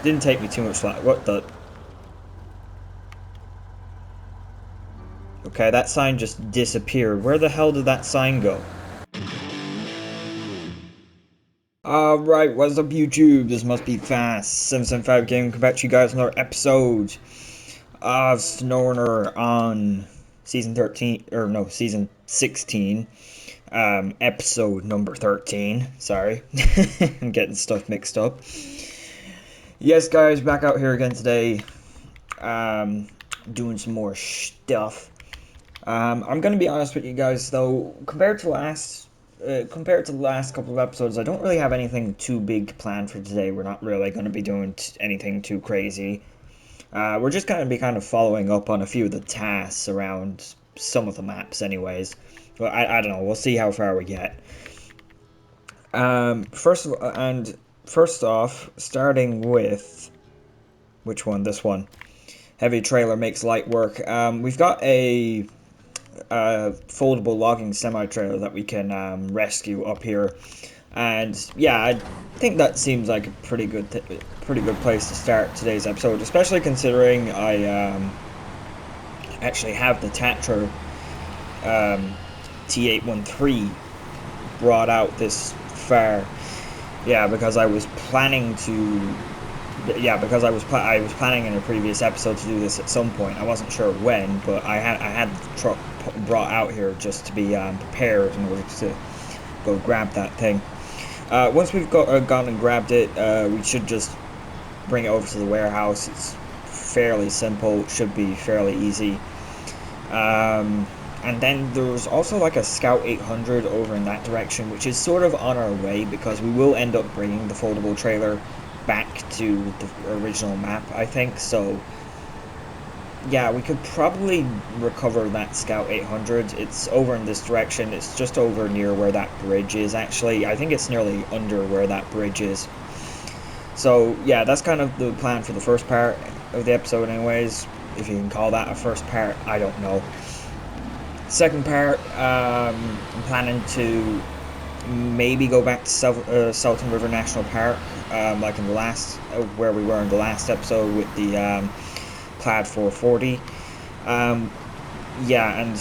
Didn't take me too much slack. What the? Okay, that sign just disappeared. Where the hell did that sign go? Alright, what's up YouTube? This must be fast. 775 Game, come back to you guys another episode of SNOWRUNNER on season 13, or no, season 16, episode number 13. Sorry, I'm getting stuff mixed up. Yes guys, back out here again today, doing some more stuff. I'm gonna be honest with you guys though, compared to the last couple of episodes, I don't really have anything too big planned for today. We're not really going to be doing anything too crazy. We're just going to be kind of following up on a few of the tasks around some of the maps anyways. Well, I don't know. We'll see how far we get. First off, starting with... Which one? This one. Heavy trailer makes light work. We've got a... foldable logging semi-trailer that we can rescue up here, and yeah, I think that seems like a pretty good place to start today's episode, especially considering I actually have the Tatra T813 brought out this far. Yeah, because I was planning to. Yeah, because I was planning in a previous episode to do this at some point. I wasn't sure when, but I had the truck brought out here just to be prepared in order to go grab that thing. Once we've gone and grabbed it, we should just bring it over to the warehouse. It's fairly simple. It should be fairly easy. And then there's also like a Scout 800 over in that direction, which is sort of on our way because we will end up bringing the foldable trailer back to the original map, I think. So yeah, we could probably recover that Scout 800. It's over in this direction. It's just over near where that bridge is, actually. I think it's nearly under where that bridge is. So yeah, that's kind of the plan for the first part of the episode anyways. If you can call that a first part, I don't know. Second part, I'm planning to maybe go back to Selten River National Park, like in the last, where we were in the last episode with the Plad 440. Yeah, and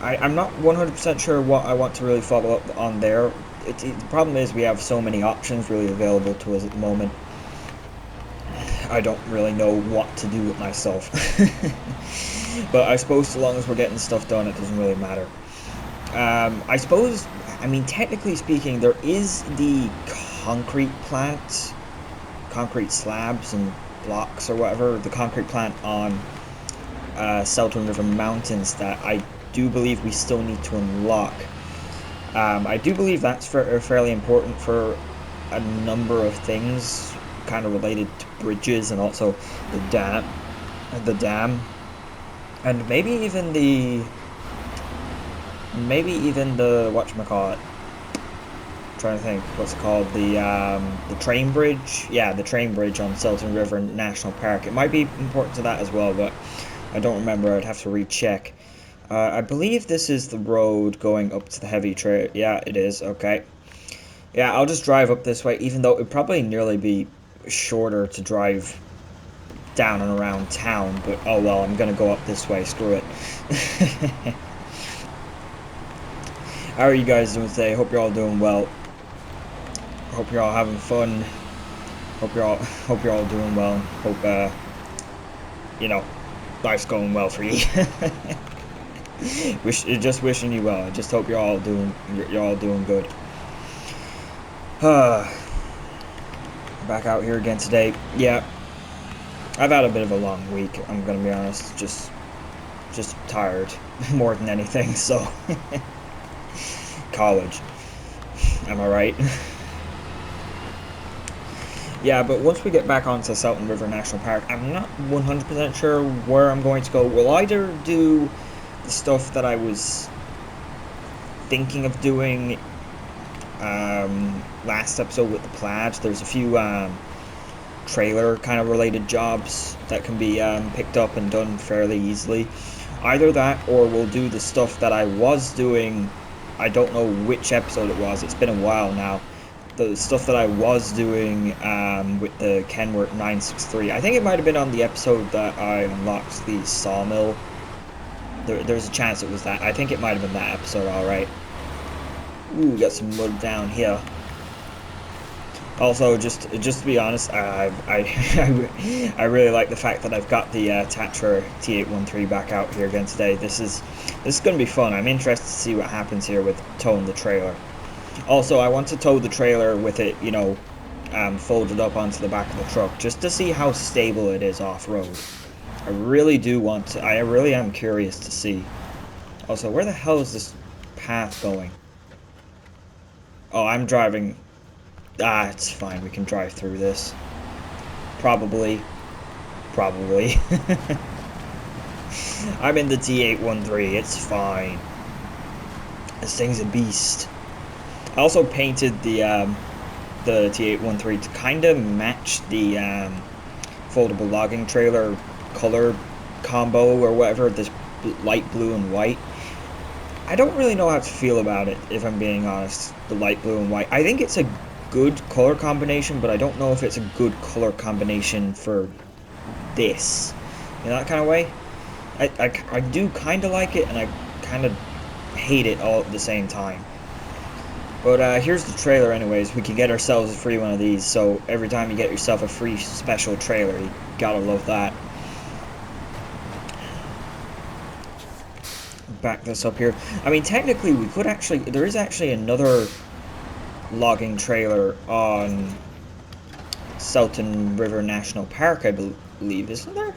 I'm not 100% sure what I want to really follow up on there. The problem is we have so many options really available to us at the moment. I don't really know what to do with myself. But I suppose so long as we're getting stuff done, it doesn't really matter. I suppose, I mean, technically speaking, there is the concrete plant, concrete slabs and blocks or whatever, the concrete plant on Selten River Mountains that I do believe we still need to unlock. I do believe that's fairly important for a number of things, kind of related to bridges and also the dam, and maybe even the whatchamacallit. Trying to think, what's it called? The train bridge? Yeah, the train bridge on Selten River National Park. It might be important to that as well, but I don't remember. I'd have to recheck. I believe this is the road going up to the heavy trail. Yeah, it is. Okay. Yeah, I'll just drive up this way, even though it'd probably nearly be shorter to drive down and around town, but oh well, I'm gonna go up this way. Screw it. How are you guys doing today? Hope you're all doing well. Hope you're all having fun. Hope you're all doing well. Hope you know, life's going well for you. Just wishing you well. I just hope you're all doing good. Back out here again today. Yeah, I've had a bit of a long week. I'm gonna be honest. Just tired more than anything. So. College. Am I right? Yeah, but once we get back onto Selten River National Park, I'm not 100% sure where I'm going to go. We'll either do the stuff that I was thinking of doing last episode with the Plad. There's a few trailer kind of related jobs that can be picked up and done fairly easily. Either that, or we'll do the stuff that I was doing. I don't know which episode it was. It's been a while now. the stuff that I was doing with the Kenworth 963. I think it might have been on the episode that I unlocked the sawmill. There's a chance it was that. I think it might have been that episode, alright. Ooh, got some mud down here. Also, just to be honest, I really like the fact that I've got the Tatra T813 back out here again today. This is going to be fun. I'm interested to see what happens here with towing the trailer. Also, I want to tow the trailer with it, you know, folded up onto the back of the truck, just to see how stable it is off-road. I really do want to. I really am curious to see. Also, where the hell is this path going? Oh, I'm driving. Ah, it's fine. We can drive through this. Probably. I'm in the T813. It's fine. This thing's a beast. I also painted the T813 to kind of match the foldable logging trailer color combo or whatever. This light blue and white. I don't really know how to feel about it, if I'm being honest. The light blue and white. I think it's a good color combination, but I don't know if it's a good color combination for this. In that kind of way. I do kind of like it, and I kind of hate it all at the same time. But here's the trailer anyways. We can get ourselves a free one of these, so every time you get yourself a free special trailer, you gotta love that. Back this up here. I mean, technically we could actually, there is actually another logging trailer on Selten River National Park, I believe, isn't there?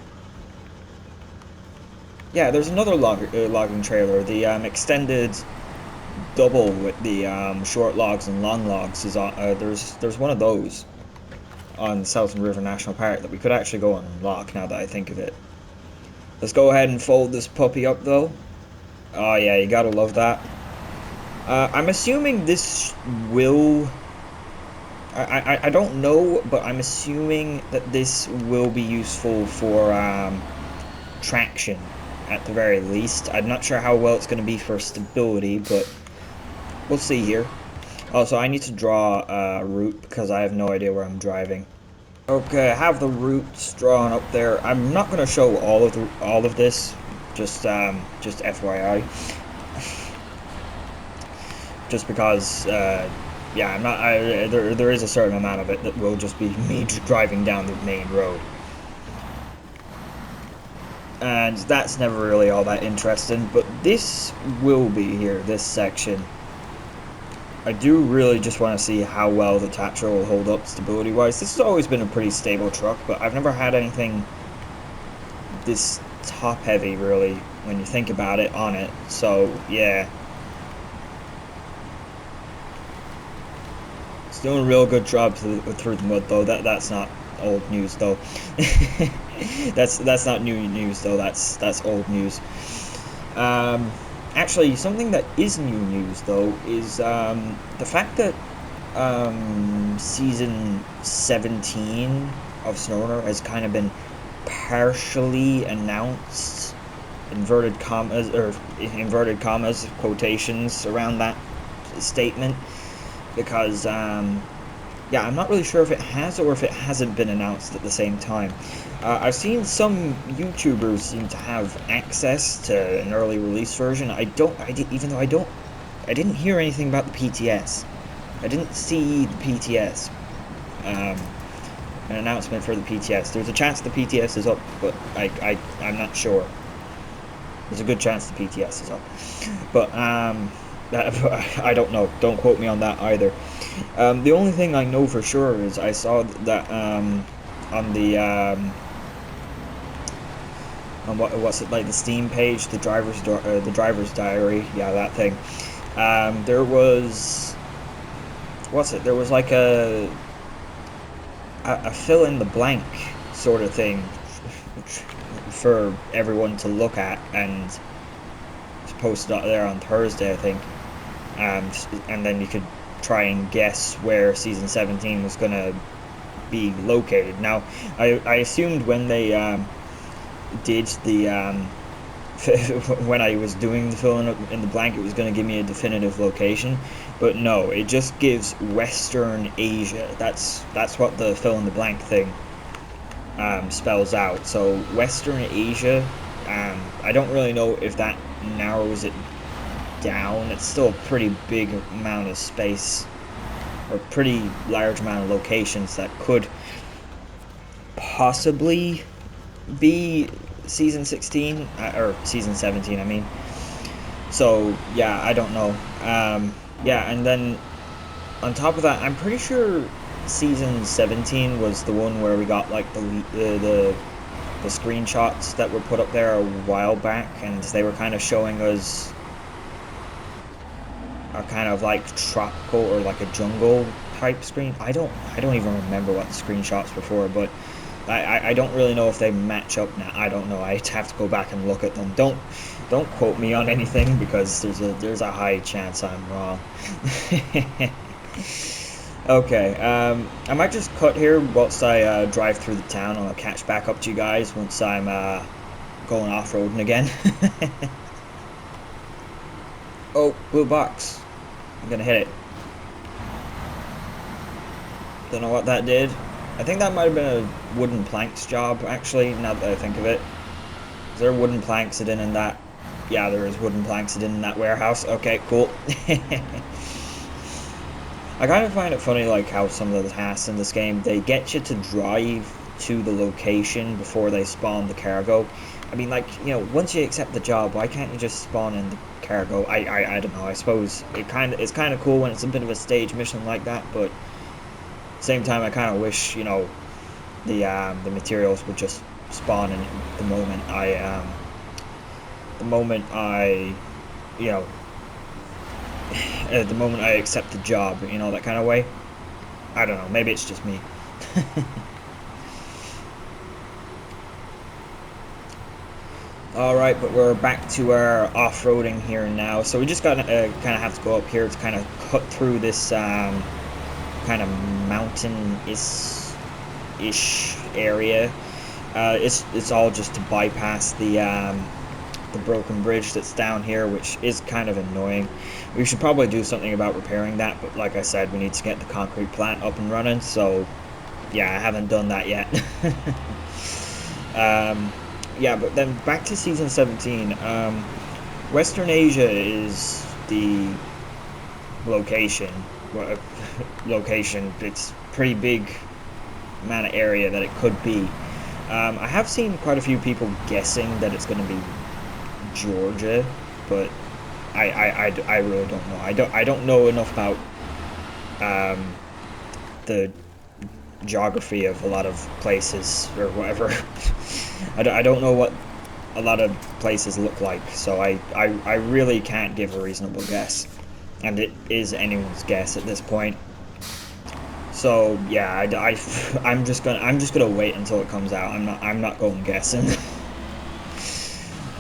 Yeah, there's another logging trailer. The extended double with the short logs and long logs is on. There's one of those on Selten River National Park that we could actually go and unlock. Now that I think of it, let's go ahead and fold this puppy up though. Oh yeah, you gotta love that. I'm assuming this will. I don't know, but I'm assuming that this will be useful for traction at the very least. I'm not sure how well it's going to be for stability, but we'll see here. Also, I need to draw a route because I have no idea where I'm driving. Okay, I have the routes drawn up there. I'm not going to show all of this, just FYI. Just because, yeah, I'm not. There is a certain amount of it that will just be me driving down the main road. And that's never really all that interesting, but this will be here, this section. I do really just want to see how well the Tatra will hold up stability-wise. This has always been a pretty stable truck, but I've never had anything this top-heavy, really, when you think about it, on it. So, yeah. It's doing a real good job through the mud, though. That's not old news, though. that's not new news, though. That's old news. Actually, something that is new news, though, is the fact that season 17 of SNOWRUNNER has kind of been partially announced. Inverted commas, quotations around that statement, because yeah, I'm not really sure if it has or if it hasn't been announced at the same time. I've seen some YouTubers seem to have access to an early release version. Even though I didn't hear anything about the PTS. I didn't see the PTS. An announcement for the PTS. There's a chance the PTS is up, but I'm not sure. There's a good chance the PTS is up, but I don't know. Don't quote me on that either. The only thing I know for sure is I saw that on the on what's it, like, the Steam page, the driver's diary, yeah, that thing. There was there was like a fill in the blank sort of thing for everyone to look at, and it's posted out there on Thursday, I think. And then you could try and guess where season 17 was gonna be located. Now, I assumed when they did the when I was doing the fill in the blank, it was going to give me a definitive location, but no, it just gives Western Asia. That's what the fill in the blank thing spells out. So Western Asia. I don't really know if that narrows it down. It's still a pretty big amount of space, or pretty large amount of locations that could possibly be season 16 or season 17, I mean. So yeah, I don't know. Yeah, and then on top of that, I'm pretty sure season 17 was the one where we got like the screenshots that were put up there a while back, and they were kind of showing us a kind of like tropical or like a jungle type screen. I don't even remember what the screenshots were for, but I don't really know if they match up now. I don't know. I'd have to go back and look at them. Don't quote me on anything, because there's a high chance I'm wrong. Okay, I might just cut here whilst I drive through the town, and I'll catch back up to you guys once I'm going off-roading again. Oh, blue box. I'm gonna hit it. Don't know what that did. I think that might have been a wooden planks job, actually, now that I think of it. Is there wooden planks hidden in that? Yeah, there is wooden planks hidden in that warehouse. Okay, cool. I kind of find it funny, like, how some of the tasks in this game, they get you to drive to the location before they spawn the cargo. I mean, like, you know, once you accept the job, why can't you just spawn in the cargo? I don't know. I suppose it's kind of cool when it's a bit of a stage mission like that, but same time, I kind of wish, you know, the materials would just spawn in the moment I, you know, the moment I accept the job, you know, that kind of way. I don't know. Maybe it's just me. Alright, but we're back to our off-roading here now. So we just got kind of have to go up here to kind of cut through this kind of mountain-ish area. It's all just to bypass the broken bridge that's down here, which is kind of annoying. We should probably do something about repairing that, but like I said, we need to get the concrete plant up and running, so yeah, I haven't done that yet. Yeah, but then back to season 17. Western Asia is the location. It's pretty big amount of area that it could be. I have seen quite a few people guessing that it's going to be Georgia, but I really don't know. I don't know enough about the geography of a lot of places or whatever. I don't know what a lot of places look like, so I really can't give a reasonable guess, and it is anyone's guess at this point. So yeah, I'm just gonna wait until it comes out. I'm not going guessing.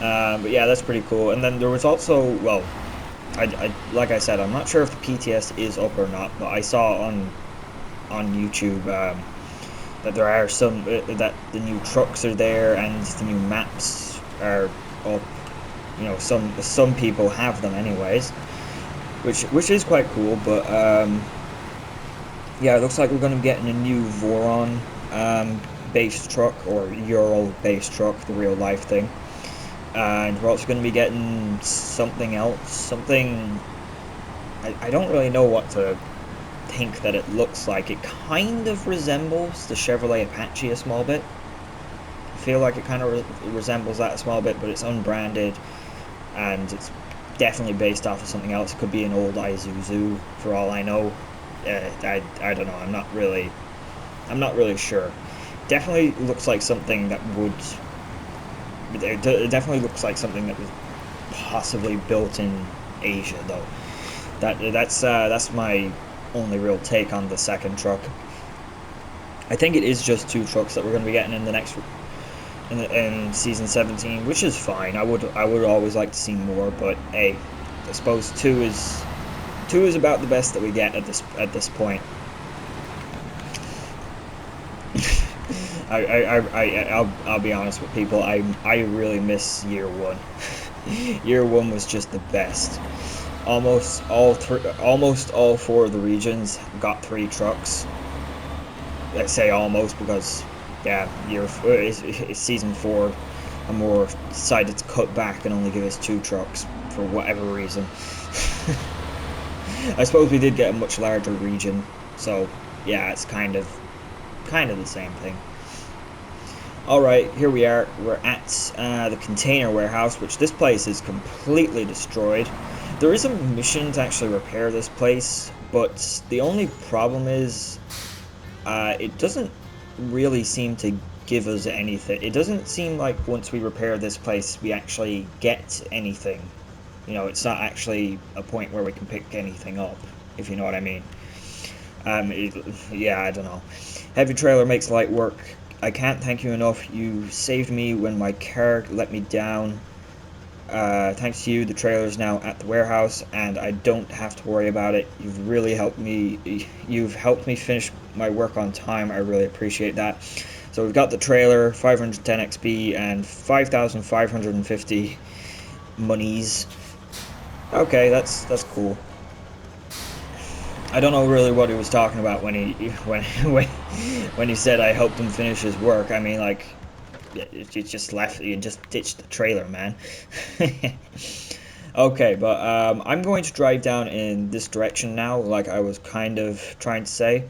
But yeah, that's pretty cool. And then there was also, well, like I said, I'm not sure if the PTS is up or not, but I saw on YouTube that there are some that the new trucks are there and the new maps are up. You know, some people have them anyways, which is quite cool. But yeah, it looks like we're going to be getting a new Voron based truck, or Euro based truck, the real life thing. And we're also going to be getting something else, I don't really know what to think that it looks like. It kind of resembles the Chevrolet Apache a small bit. I feel like it kind of resembles that a small bit, but it's unbranded, and it's definitely based off of something else. It could be an old Isuzu, for all I know. I don't know. I'm not really sure. Definitely looks like something that would. It definitely looks like something that was possibly built in Asia, though. That's my only real take on the second truck. I think it is just 2 trucks that we're going to be getting in the next in season 17, which is fine. I would always like to see more, but hey, I suppose 2 is about the best that we get at this point. I'll be honest with people. I really miss year one. Year one was just the best. Almost all four of the regions got 3 trucks. I say almost because, yeah, it's season 4. Amore decided to cut back and only give us 2 trucks for whatever reason. I suppose we did get a much larger region, so yeah, it's kind of the same thing. Alright, here we are. We're at the container warehouse, which this place is completely destroyed. There is a mission to actually repair this place, but the only problem is it doesn't really seem to give us anything. It doesn't seem like once we repair this place we actually get anything. You know, it's not actually a point where we can pick anything up, if you know what I mean. Yeah, I don't know. Heavy trailer makes light work. I can't thank you enough. You saved me when my car let me down. Thanks to you, the trailer's now at the warehouse, and I don't have to worry about it. You've really helped me. You've helped me finish my work on time. I really appreciate that. So we've got the trailer, 510 XP, and 5,550 monies. Okay, that's cool. I don't know really what he was talking about when he said I helped him finish his work. I mean, like, you just left, you just ditched the trailer, man. Okay, but I'm going to drive down in this direction now, like I was kind of trying to say.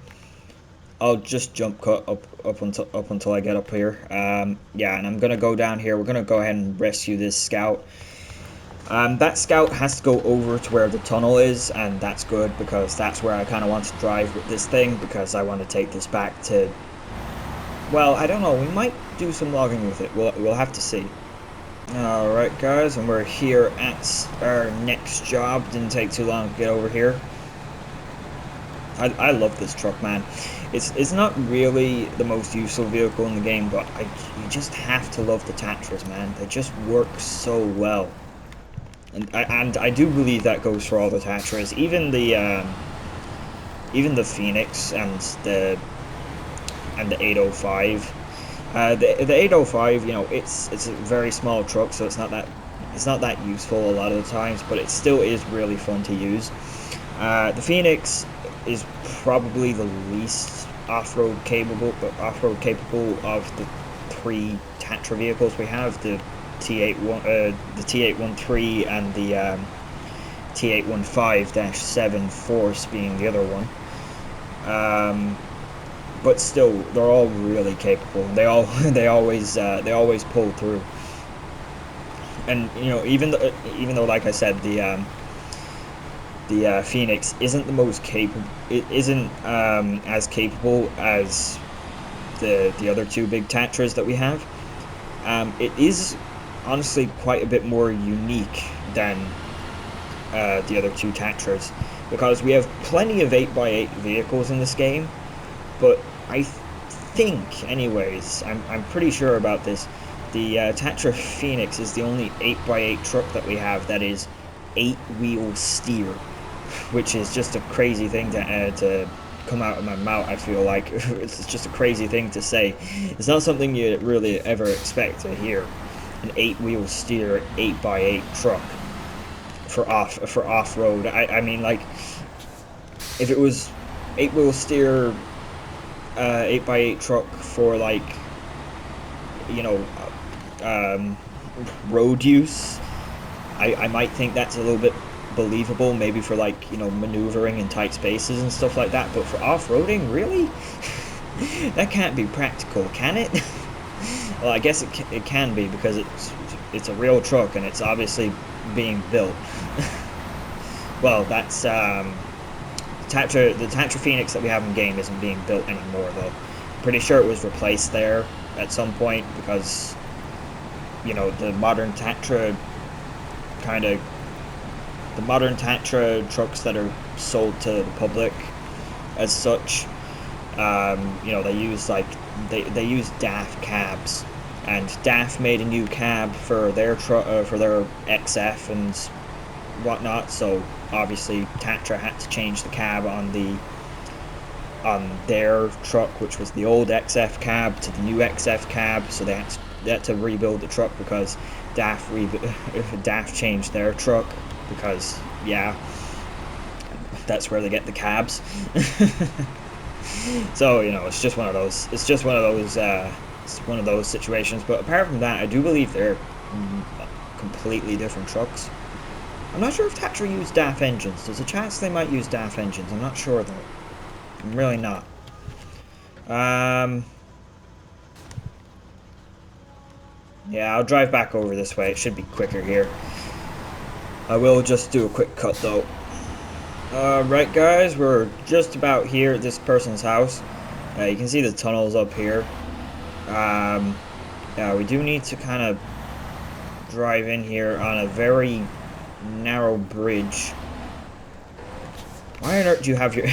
I'll just jump cut up until I get up here. Yeah, and I'm gonna go down here. We're gonna go ahead and rescue this scout. That scout has to go over to where the tunnel is, and that's good because that's where I kind of want to drive with this thing, because I want to take this back to, well, I don't know, we might do some logging with it, we'll have to see. Alright guys, and we're here at our next job. Didn't take too long to get over here. I love this truck, man. It's not really the most useful vehicle in the game, but you just have to love the Tatras, man. They just work so well. And I do believe that goes for all the Tatras, even the Phoenix and the 805. The 805, you know, it's a very small truck, so it's not that useful a lot of the times, but it still is really fun to use. The Phoenix is probably the least off-road capable of the 3 Tatra vehicles we have. The T813 and the T815-7 Force being the other one. But still, they're all really capable. They always pull through. And you know, even though, like I said, the Phoenix isn't the most capable. It isn't as capable as the other 2 big Tatras that we have. It is honestly quite a bit more unique than the other 2 Tatras, because we have plenty of 8x8 vehicles in this game, but I think, anyways, I'm pretty sure about this, the Tatra Phoenix is the only 8x8 truck that we have that is 8-wheel steer, which is just a crazy thing to come out of my mouth. I feel like it's just a crazy thing to say. It's not something you really ever expect to hear. An 8-wheel steer 8x8 truck for off-road. I mean, like, if it was 8-wheel steer 8x8 truck for, like, you know, road use, I might think that's a little bit believable, maybe for, like, you know, maneuvering in tight spaces and stuff like that, but for off-roading, really? That can't be practical, can it? Well, I guess it can be, because it's a real truck and it's obviously being built. Well, that's the Tatra Phoenix that we have in game isn't being built anymore, though. I'm pretty sure it was replaced there at some point, because, you know, the modern Tatra trucks that are sold to the public as such, you know, they use they use DAF cabs, and DAF made a new cab for their XF and whatnot, so obviously Tatra had to change the cab on the on their truck, which was the old XF cab, to the new XF cab. So they had to rebuild the truck because DAF changed their truck because, yeah, that's where they get the cabs. So, you know, it's just one of those. It's just one of those. It's one of those situations. But apart from that, I do believe they're completely different trucks. I'm not sure if Tatra use DAF engines. There's a chance they might use DAF engines. I'm not sure though. I'm really not. Yeah, I'll drive back over this way. It should be quicker here. I will just do a quick cut though. Right guys, we're just about here at this person's house. You can see the tunnels up here. Yeah, we do need to kind of drive in here on a very narrow bridge. Why on earth do you have your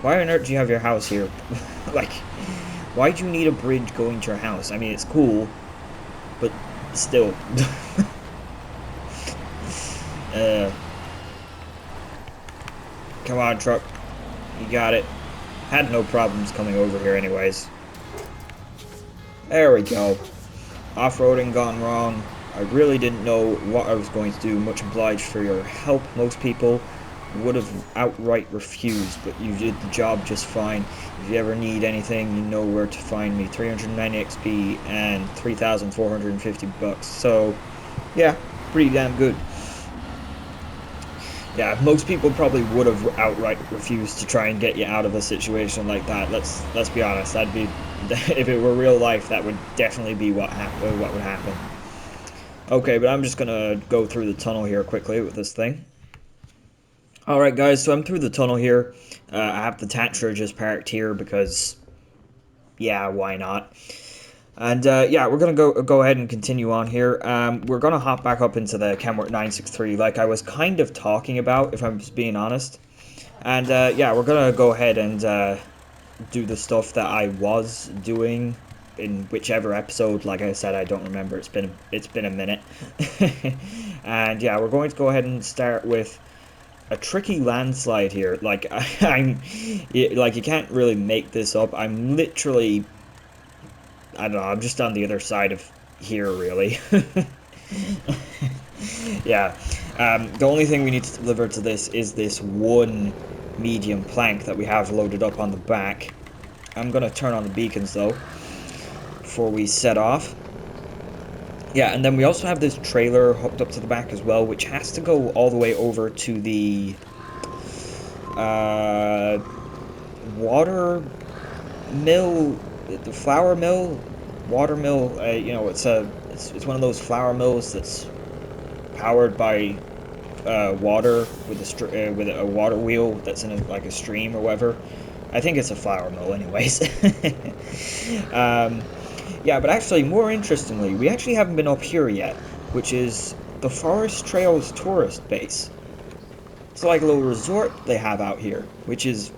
why on earth do you have your house here? Like, why do you need a bridge going to your house? I mean, it's cool, but still. Come on, truck. You got it. Had no problems coming over here anyways. There we go. Off-roading gone wrong. I really didn't know what I was going to do. Much obliged for your help. Most people would have outright refused, but you did the job just fine. If you ever need anything, you know where to find me. 390 XP and 3,450 bucks. So, yeah, pretty damn good. Yeah, most people probably would have outright refused to try and get you out of a situation like that. Let's be honest. That'd be, if it were real life, that would definitely be what would happen. Okay, but I'm just gonna go through the tunnel here quickly with this thing. All right, guys. So I'm through the tunnel here. I have the Tatra just parked here because, yeah, why not? And yeah, we're gonna go ahead and continue on here. We're gonna hop back up into the Kenworth 963, like I was kind of talking about, if I'm just being honest. And yeah, we're gonna go ahead and do the stuff that I was doing in whichever episode. Like I said, I don't remember. It's been a minute. And yeah, we're going to go ahead and start with a tricky landslide here. Like like you can't really make this up. I'm literally, I don't know, I'm just on the other side of here, really. Yeah. The only thing we need to deliver to this is this one medium plank that we have loaded up on the back. I'm going to turn on the beacons, though, before we set off. Yeah, and then we also have this trailer hooked up to the back as well, which has to go all the way over to the water mill, the flour mill, Watermill. You know, it's one of those flour mills that's powered by water with a water wheel that's in like a stream or whatever. I think it's a flour mill, anyways. Yeah, but actually, more interestingly, we actually haven't been up here yet, which is the Forest Trails tourist base. It's like a little resort they have out here, which is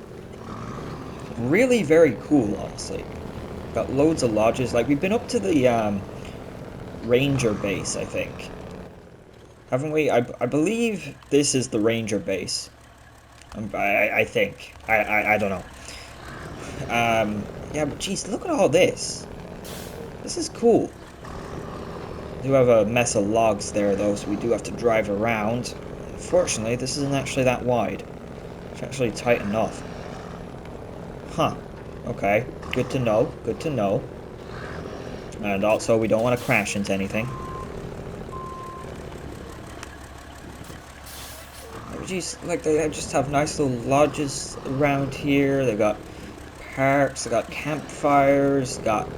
really very cool, honestly. Got loads of lodges. Like, we've been up to the Ranger base, I think. Haven't we? I believe this is the Ranger base. I think. I don't know. Yeah, but geez, look at all this. This is cool. We do have a mess of logs there, though, so we do have to drive around. Unfortunately, this isn't actually that wide. It's actually tight enough. Huh. Okay. Good to know. Good to know. And also, we don't want to crash into anything. Geez, like, they just have nice little lodges around here. They got parks, they got campfires, got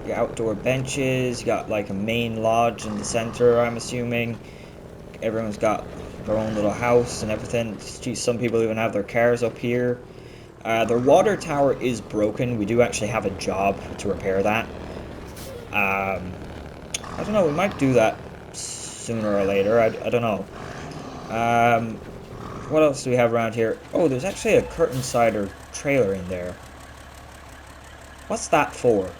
your outdoor benches, you got like a main lodge in the center, I'm assuming. Everyone's got their own little house and everything. Geez, some people even have their cars up here. Their water tower is broken. We do actually have a job to repair that. I don't know, we might do that sooner or later. I don't know. What else do we have around here? Oh, there's actually a Curtainside trailer in there. What's that for?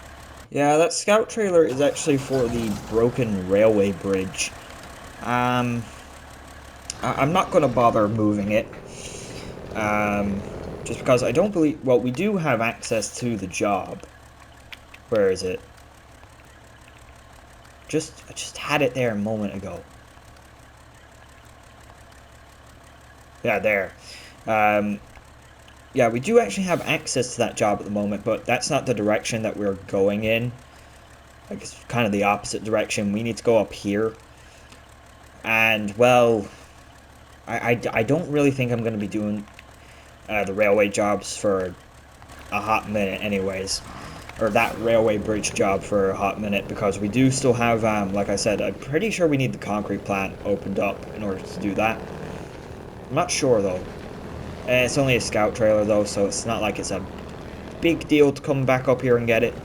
Yeah, that scout trailer is actually for the broken railway bridge. I'm not going to bother moving it. Just because I don't believe... Well, we do have access to the job. Where is it? I just had it there a moment ago. Yeah, there. Yeah, we do actually have access to that job at the moment, but that's not the direction that we're going in. Like, it's kind of the opposite direction. We need to go up here. And, well, I don't really think I'm going to be doing the railway jobs for a hot minute anyways. Or that railway bridge job for a hot minute, because we do still have, like I said, I'm pretty sure we need the concrete plant opened up in order to do that. I'm not sure, though. It's only a scout trailer, though, so it's not like it's a big deal to come back up here and get it.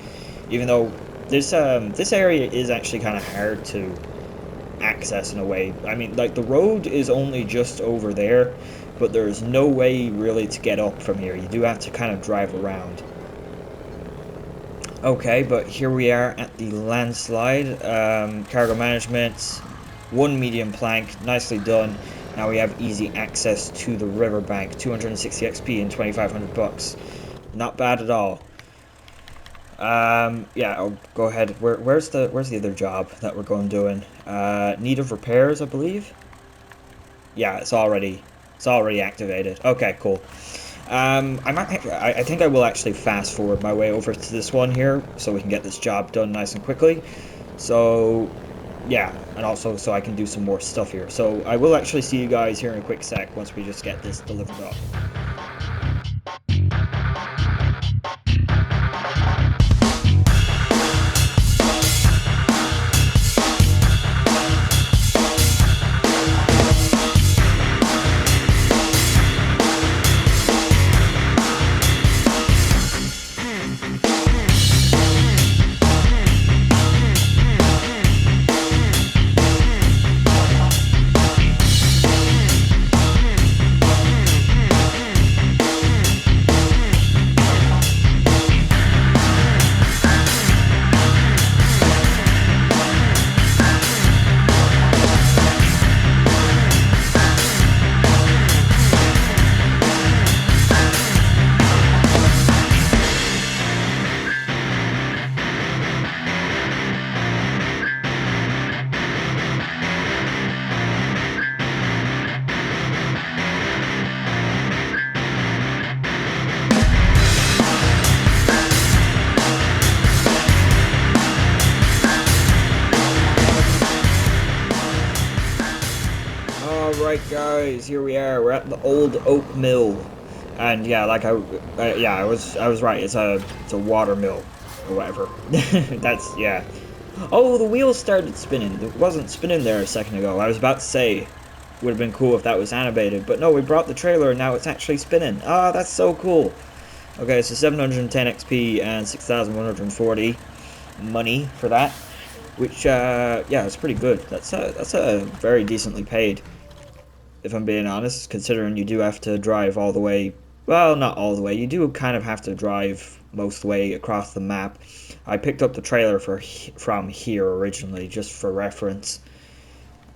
Even though this area is actually kind of hard to access in a way. I mean, like, the road is only just over there, but there's no way really to get up from here. You do have to kind of drive around. Okay, but here we are at the landslide. Cargo management, 1 medium plank, nicely done. Now we have easy access to the riverbank, 260 XP and 2,500 bucks. Not bad at all. Yeah, I'll go ahead. Where's the other job that we're going doing? Need of repairs, I believe. Yeah, it's already activated. Okay, cool. I think I will actually fast forward my way over to this one here, so we can get this job done nice and quickly. So, yeah, and also so I can do some more stuff here. So I will actually see you guys here in a quick sec once we just get this delivered up. Alright guys, here we are. We're at the old oak mill. And yeah, like I was right. It's a watermill or whatever. That's yeah. Oh, the wheels started spinning. It wasn't spinning there a second ago. I was about to say would have been cool if that was animated, but no, we brought the trailer and now it's actually spinning. Ah, that's so cool. Okay, so 710 XP and 6,140 money for that, which yeah, it's pretty good. That's a very decently paid, if I'm being honest, considering you do have to drive all the way. Well, not all the way. You do kind of have to drive most of the way across the map. I picked up the trailer from here originally, just for reference.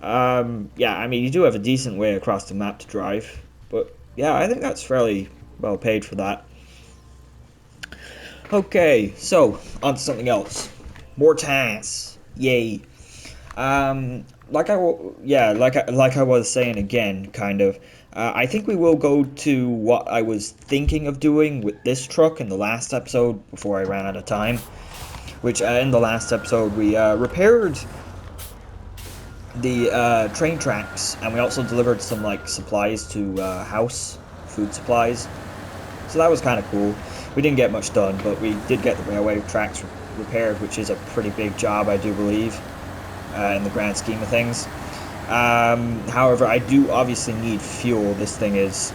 Yeah, I mean, you do have a decent way across the map to drive, but yeah, I think that's fairly well paid for that. Okay, so on to something else. More tanks, yay! Like I was saying again, kind of. I think we will go to what I was thinking of doing with this truck in the last episode before I ran out of time. Which in the last episode we repaired the train tracks, and we also delivered some like supplies to house, food supplies. So that was kind of cool. We didn't get much done, but we did get the railway tracks repaired, which is a pretty big job, I do believe, in the grand scheme of things. However, I do obviously need fuel. This thing is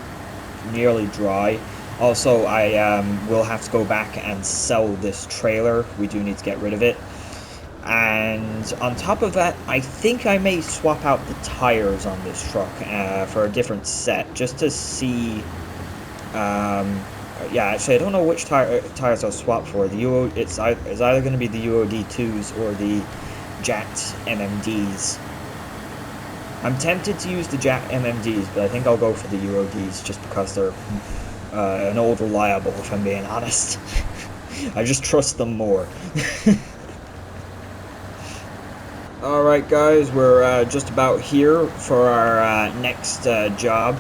nearly dry. Also, I will have to go back and sell this trailer. We do need to get rid of it. And on top of that, I think I may swap out the tires on this truck for a different set, just to see. Yeah, actually, I don't know which tires I'll swap for. It's either going to be the UOD2s or the jacked MMDs. I'm tempted to use the jacked MMDs, but I think I'll go for the UODs just because they're an old reliable, if I'm being honest. I just trust them more. Alright guys, we're just about here for our next job,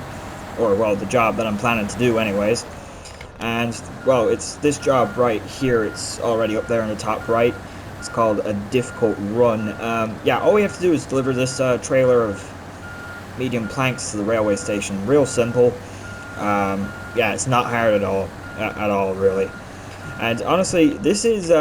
or well, the job that I'm planning to do anyways. And well, it's this job right here, it's already up there in the top right. It's called a difficult run. Yeah, all we have to do is deliver this trailer of medium planks to the railway station. Real simple. Yeah, it's not hard at all really. And honestly, this is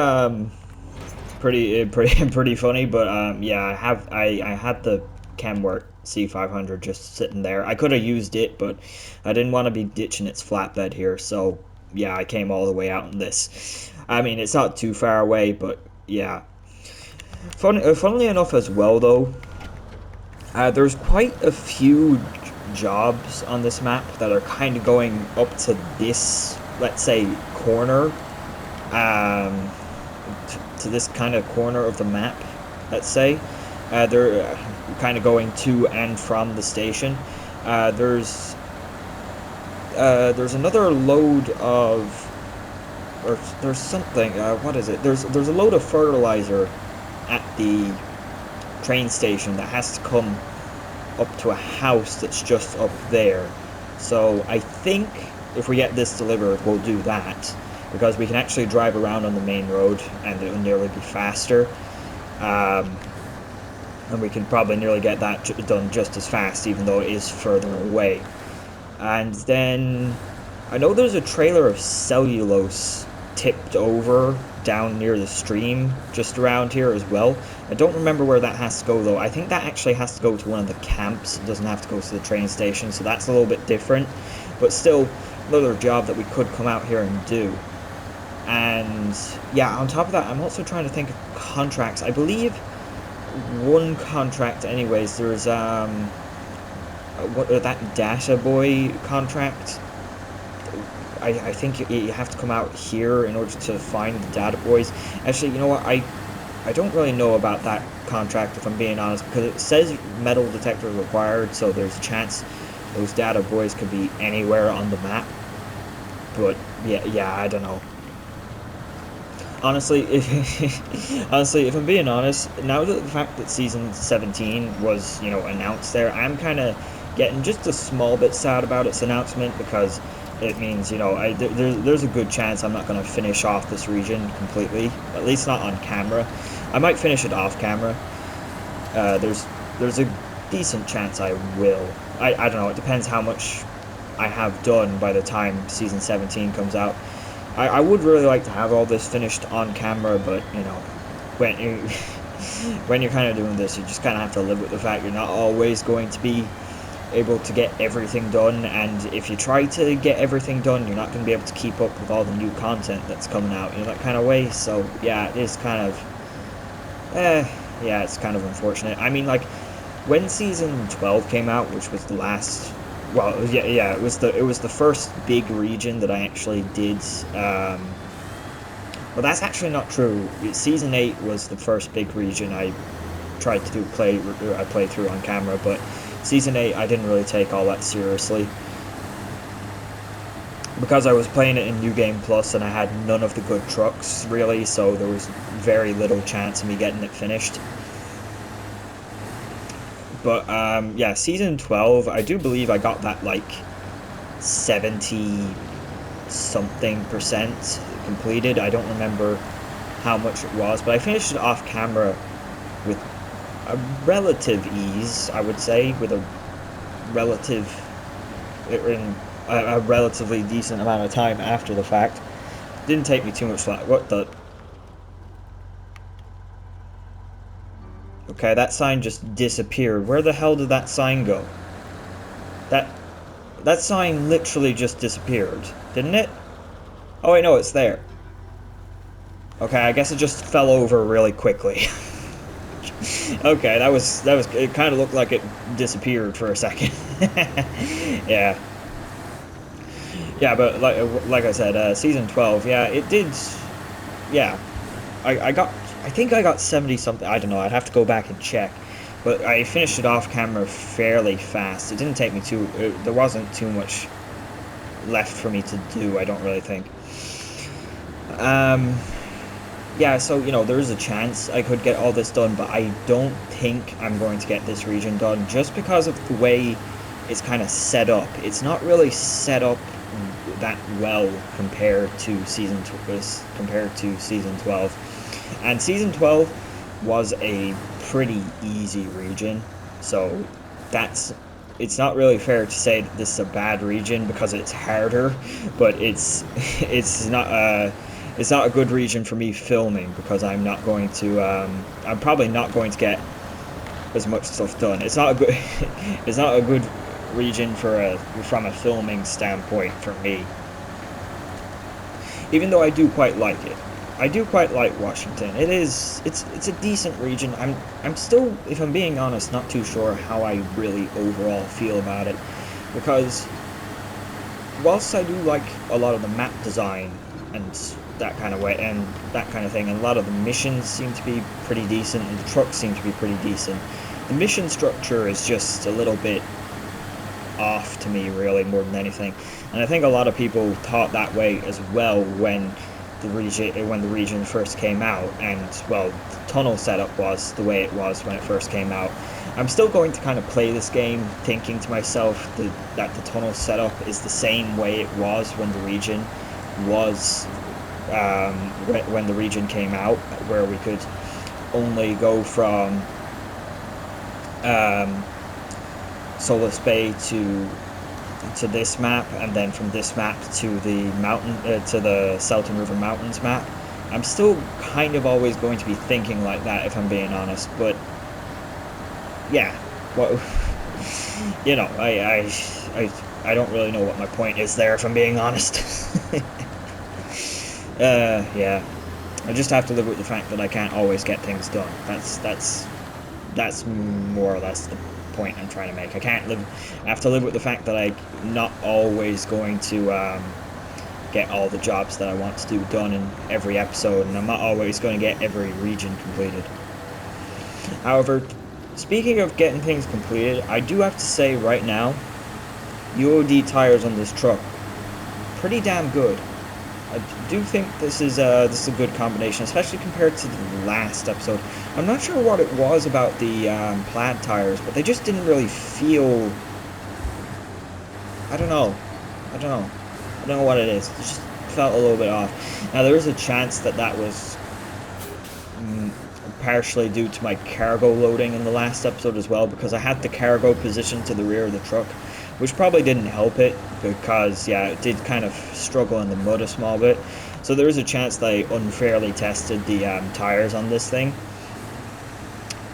pretty funny. But yeah, I had the Kenworth C500 just sitting there. I could have used it, but I didn't want to be ditching its flatbed here. So yeah, I came all the way out in this. I mean, it's not too far away, but yeah. Funnily enough as well, though, there's quite a few jobs on this map that are kind of going up to this, let's say, corner, to this kind of corner of the map, let's say. They're kind of going to and from the station. There's another load of, or there's something, what is it? There's a load of fertilizer at the train station that has to come up to a house that's just up there. So I think if we get this delivered, we'll do that, because we can actually drive around on the main road and it'll nearly be faster. And we can probably nearly get that done just as fast, even though it is further away. And then I know there's a trailer of cellulose tipped over down near the stream just around here as well. I don't remember where that has to go though. I think that actually has to go to one of the camps. It doesn't have to go to the train station, so that's a little bit different. But still, another job that we could come out here and do. And yeah, on top of that, I'm also trying to think of contracts. I believe one contract anyways, there's that data boy contract. I think you have to come out here in order to find the data boys. Actually, you know what, I don't really know about that contract, if I'm being honest, because it says metal detector required, so there's a chance those data boys could be anywhere on the map. But yeah, I don't know. Honestly, if I'm being honest, now that the fact that season 17 was, announced there, I'm kind of getting just a small bit sad about its announcement, because it means, there's a good chance I'm not going to finish off this region completely, at least not on camera. I might finish it off camera. There's a decent chance I will. I don't know, it depends how much I have done by the time season 17 comes out. I would really like to have all this finished on camera, but, when you're kind of doing this, you just kind of have to live with the fact you're not always going to be able to get everything done, and if you try to get everything done, you're not going to be able to keep up with all the new content that's coming out, that kind of way. So yeah, it is kind of, yeah, it's kind of unfortunate. I mean, like, when season 12 came out, which was the last, well, yeah, it was the first big region that I actually did. Well, that's actually not true. Season 8 was the first big region I tried to do play through on camera, but Season 8 I didn't really take all that seriously, because I was playing it in New Game Plus and I had none of the good trucks really, so there was very little chance of me getting it finished. But yeah, Season 12, I do believe I got that like 70-something% completed. I don't remember how much it was, but I finished it off camera with a relative ease, I would say, with a relatively decent amount of time after the fact. Didn't take me too much time. What the? Okay, that sign just disappeared. Where the hell did that sign go? That sign literally just disappeared, didn't it? Oh wait, no, it's there. Okay, I guess it just fell over really quickly. Okay, that was it kind of looked like it disappeared for a second. Yeah. Yeah, but like I said, season 12, yeah, it did. Yeah. I think I got 70 something. I don't know. I'd have to go back and check. But I finished it off camera fairly fast. It didn't take me there wasn't too much left for me to do, I don't really think. Yeah, so, you know, there is a chance I could get all this done, but I don't think I'm going to get this region done, just because of the way it's kind of set up. It's not really set up that well compared to season 12. And season 12 was a pretty easy region, so it's not really fair to say that this is a bad region because it's harder, but it's not a good region for me filming, because I'm not going to I'm probably not going to get as much stuff done. It's not a good it's not a good region from a filming standpoint for me. Even though I do quite like it. I do quite like Washington. It's a decent region. I'm still, if I'm being honest, not too sure how I really overall feel about it, because whilst I do like a lot of the map design and that kind of way and that kind of thing, and a lot of the missions seem to be pretty decent, and the trucks seem to be pretty decent, the mission structure is just a little bit off to me, really, more than anything. And I think a lot of people thought that way as well when the region first came out, and well, the tunnel setup was the way it was when it first came out. I'm still going to kind of play this game thinking to myself that the tunnel setup is the same way it was when the region was when the region came out, where we could only go from Solace Bay to this map, and then from this map to the Selten River Mountains map. I'm still kind of always going to be thinking like that, if I'm being honest, but yeah, well, you know, I don't really know what my point is there, if I'm being honest. Yeah, I just have to live with the fact that I can't always get things done. That's more or less the point I'm trying to make. I have to live with the fact that I'm not always going to get all the jobs that I want to do done in every episode, and I'm not always going to get every region completed. However, speaking of getting things completed, I do have to say right now, UOD tires on this truck, pretty damn good. I do think this is a good combination, especially compared to the last episode. I'm not sure what it was about the Plad tires, but they just didn't really feel... I don't know what it is. It just felt a little bit off. Now, there is a chance that was partially due to my cargo loading in the last episode as well, because I had the cargo positioned to the rear of the truck, which probably didn't help it, because yeah, it did kind of struggle in the mud a small bit. So there is a chance that I unfairly tested the tires on this thing.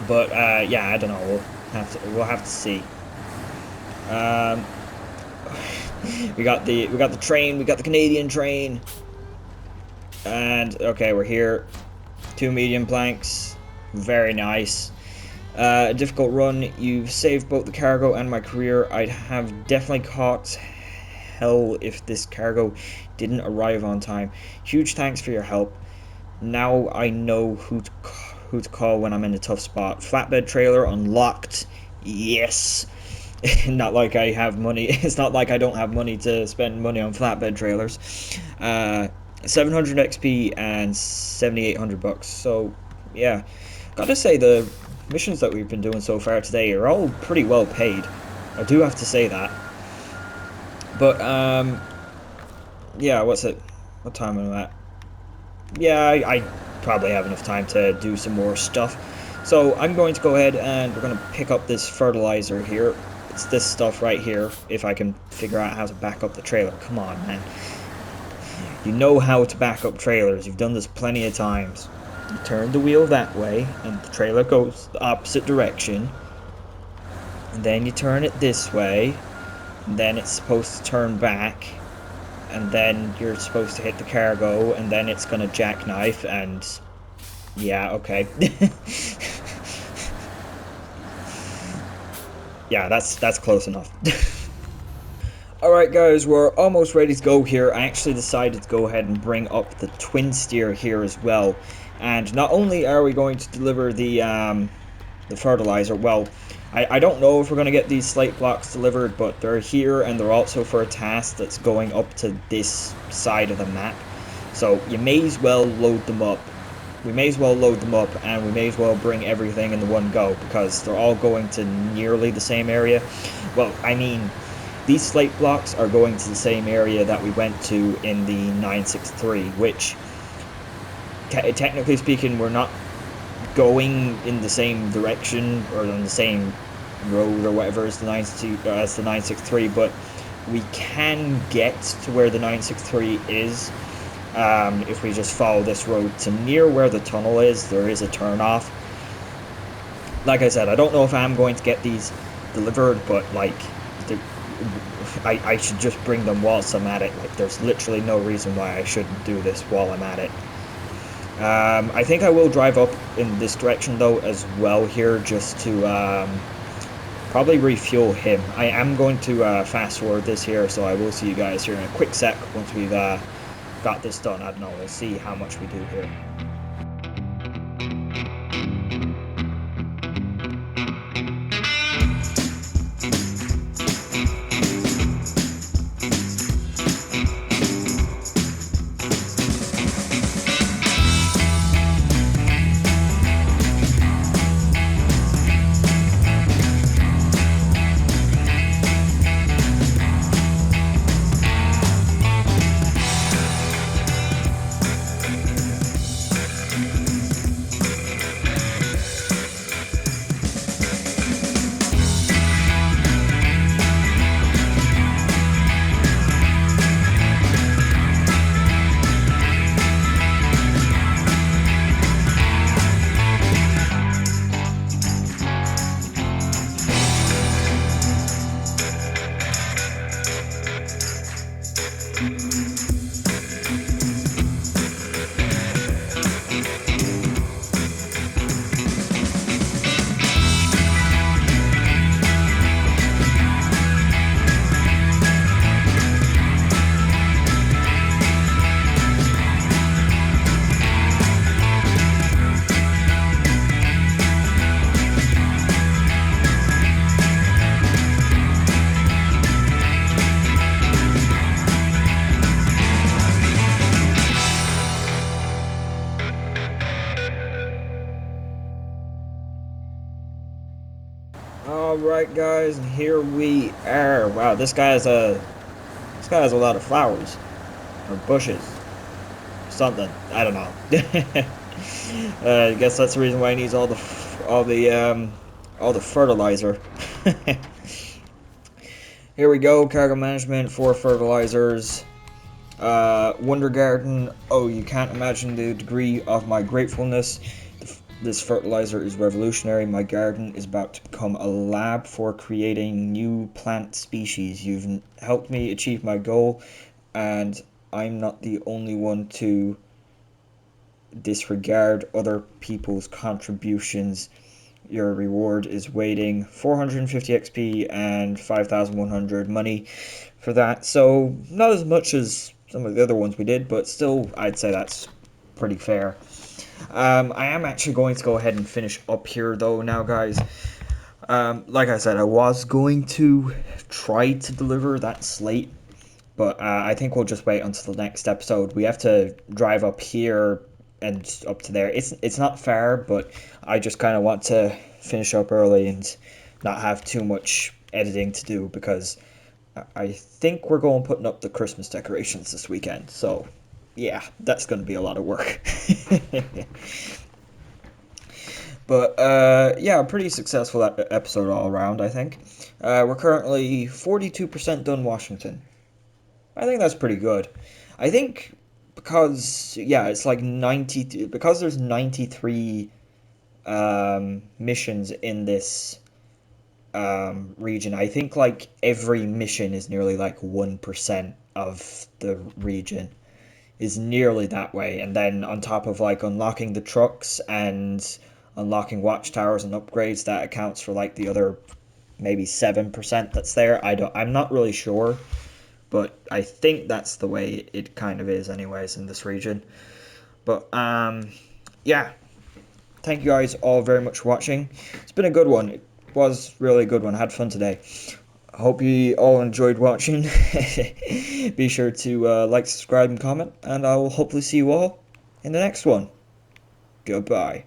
But yeah, I don't know. We'll have to see. We got the train. We got the Canadian train. And okay, we're here. 2 medium planks. Very nice. A difficult run. You've saved both the cargo and my career. I'd have definitely caught hell if this cargo didn't arrive on time. Huge thanks for your help. Now I know who to call when I'm in a tough spot. Flatbed trailer unlocked. Yes. Not like I have money. It's not like I don't have money to spend money on flatbed trailers. 700 XP and 7,800 bucks. So yeah, gotta say the missions that we've been doing so far today are all pretty well paid. I do have to say that. But yeah, what's it? What time am I at? Yeah, I probably have enough time to do some more stuff. So I'm going to go ahead and we're going to pick up this fertilizer here. It's this stuff right here, if I can figure out how to back up the trailer. Come on, man. You know how to back up trailers. You've done this plenty of times. You turn the wheel that way, and the trailer goes the opposite direction. And then you turn it this way, and then it's supposed to turn back. And then you're supposed to hit the cargo, and then it's gonna jackknife, and... yeah, okay. Yeah, that's close enough. Alright guys, we're almost ready to go here. I actually decided to go ahead and bring up the twin steer here as well. And not only are we going to deliver the fertilizer, well, I don't know if we're going to get these slate blocks delivered, but they're here, and they're also for a task that's going up to this side of the map. So you may as well load them up. We may as well load them up, and we may as well bring everything in the one go, because they're all going to nearly the same area. Well, I mean, these slate blocks are going to the same area that we went to in the 963, which, technically speaking, we're not going in the same direction or on the same road or whatever as the 963, but we can get to where the 963 is if we just follow this road to near where the tunnel is. There is a turn off. Like I said, I don't know if I'm going to get these delivered, but like I should just bring them whilst I'm at it. Like, there's literally no reason why I shouldn't do this while I'm at it. I think I will drive up in this direction though as well here, just to probably refuel him. I am going to fast forward this here, so I will see you guys here in a quick sec once we've got this done. I don't know, we'll see how much we do here. Alright guys, and here we are. Wow, this guy has a lot of flowers. Or bushes. Something. I don't know. I guess that's the reason why he needs all the fertilizer. Here we go, cargo management for fertilizers. Wonder Garden. Oh, you can't imagine the degree of my gratefulness. This fertilizer is revolutionary. My garden is about to become a lab for creating new plant species. You've helped me achieve my goal, and I'm not the only one to disregard other people's contributions. Your reward is waiting. 450 XP and 5,100 money for that. So not as much as some of the other ones we did, but still I'd say that's pretty fair. I am actually going to go ahead and finish up here though now, guys. Like I said, I was going to try to deliver that slate, but I think we'll just wait until the next episode. We have to drive up here and up to there. It's not far, but I just kind of want to finish up early and not have too much editing to do, because I think we're going putting up the Christmas decorations this weekend. So yeah, that's going to be a lot of work. But yeah, pretty successful episode all around, I think. We're currently 42% done Washington. I think that's pretty good. I think because, yeah, it's like 90, because there's 93 missions in this region. I think like every mission is nearly like 1% of the region is nearly that way, and then on top of like unlocking the trucks and unlocking watchtowers and upgrades, that accounts for like the other maybe 7% that's there. I'm not really sure, but I think that's the way it kind of is anyways in this region. But yeah, thank you guys all very much for watching. It's been a good one. It was really a good one. I had fun today. I hope you all enjoyed watching. Be sure to like, subscribe, and comment, and I will hopefully see you all in the next one. Goodbye.